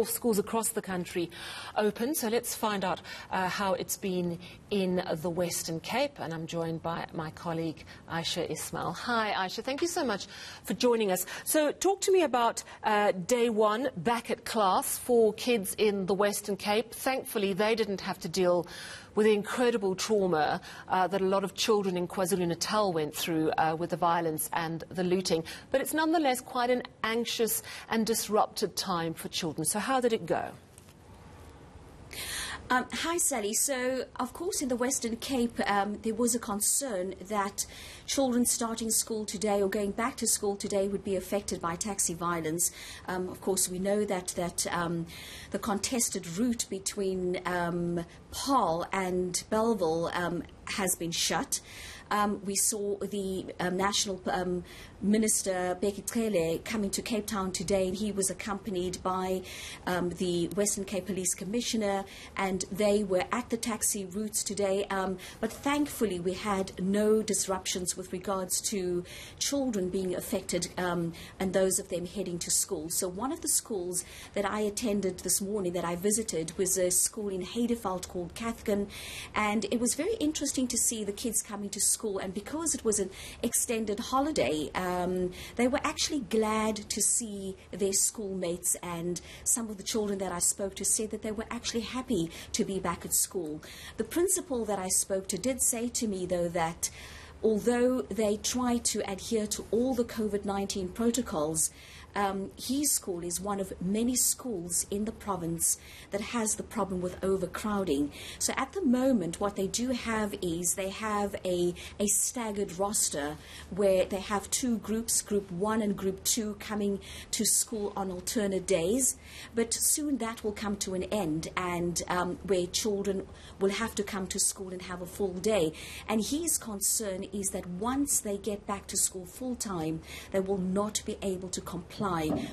Schools across the country open, so let's find out how it's been in the Western Cape, and I'm joined by my colleague Ayesha Ismail. Hi Ayesha, thank you so much for joining us. So talk to me about day one back at class for kids in the Western Cape. Thankfully they didn't have to deal with the incredible trauma that a lot of children in KwaZulu-Natal went through with the violence and the looting, but it's nonetheless quite an anxious and disrupted time for children. So how did it go? Hi Sally. So of course in the Western Cape there was a concern that children starting school today or going back to school today would be affected by taxi violence. Of course we know that the contested route between Paarl and Bellville has been shut. We saw the National Minister Bheki Cele coming to Cape Town today, and he was accompanied by the Western Cape Police Commissioner, and they were at the taxi routes today. But thankfully we had no disruptions with regards to children being affected and those of them heading to school. So one of the schools that I attended this morning, that I visited, was a school in Heideveld called Cathkin, and it was very interesting to see the kids coming to school. And because it was an extended holiday, they were actually glad to see their schoolmates, and some of the children that I spoke to said that they were actually happy to be back at school. The principal that I spoke to did say to me, though, that although they try to adhere to all the COVID-19 protocols, his school is one of many schools in the province that has the problem with overcrowding. So at the moment what they do have is they have a staggered roster where they have two groups, Group 1 and Group 2, coming to school on alternate days. But soon that will come to an end, and where children will have to come to school and have a full day. And his concern is that once they get back to school full time, they will not be able to comply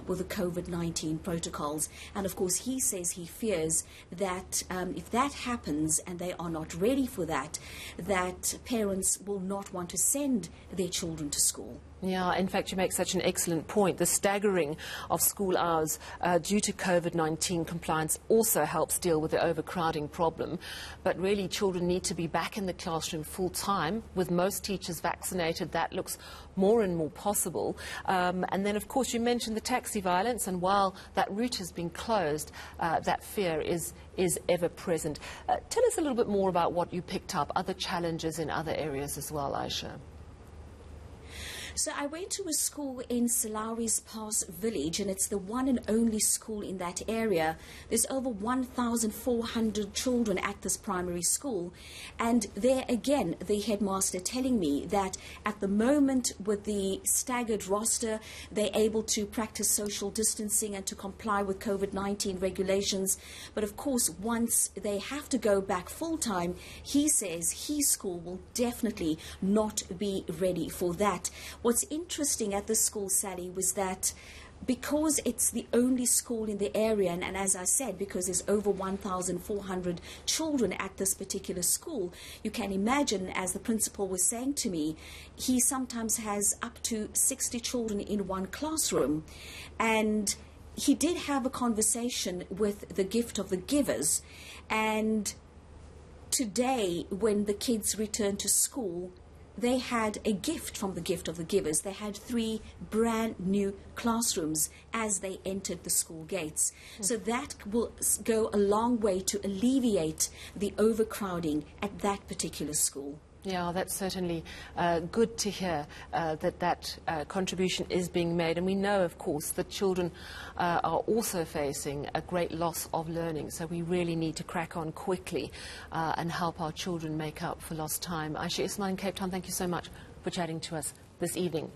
with the COVID-19 protocols. And of course he says he fears that if that happens and they are not ready for that, that parents will not want to send their children to school. Yeah, in fact, you make such an excellent point. The staggering of school hours due to COVID-19 compliance also helps deal with the overcrowding problem. But really, children need to be back in the classroom full time. With most teachers vaccinated, that looks more and more possible. And then, of course, you mentioned the taxi violence, and while that route has been closed, that fear is ever present. Tell us a little bit more about what you picked up, other challenges in other areas as well, Ayesha. So I went to a school in Salawi's Pass village, and it's the one and only school in that area. There's over 1,400 children at this primary school, and there again the headmaster telling me that at the moment with the staggered roster they're able to practice social distancing and to comply with COVID-19 regulations. But of course once they have to go back full time, he says his school will definitely not be ready for that. What's interesting at the school, Sally, was that because it's the only school in the area, and as I said, because there's over 1,400 children at this particular school, you can imagine, as the principal was saying to me, he sometimes has up to 60 children in one classroom. And he did have a conversation with the gift of the givers, and today when the kids returned to school, they had a gift from the gift of the givers. They had 3 brand new classrooms as they entered the school gates. So that will go a long way to alleviate the overcrowding at that particular school. Yeah, that's certainly good to hear that contribution is being made. And we know, of course, that children are also facing a great loss of learning. So we really need to crack on quickly and help our children make up for lost time. Ayesha Ismail in Cape Town, thank you so much for chatting to us this evening.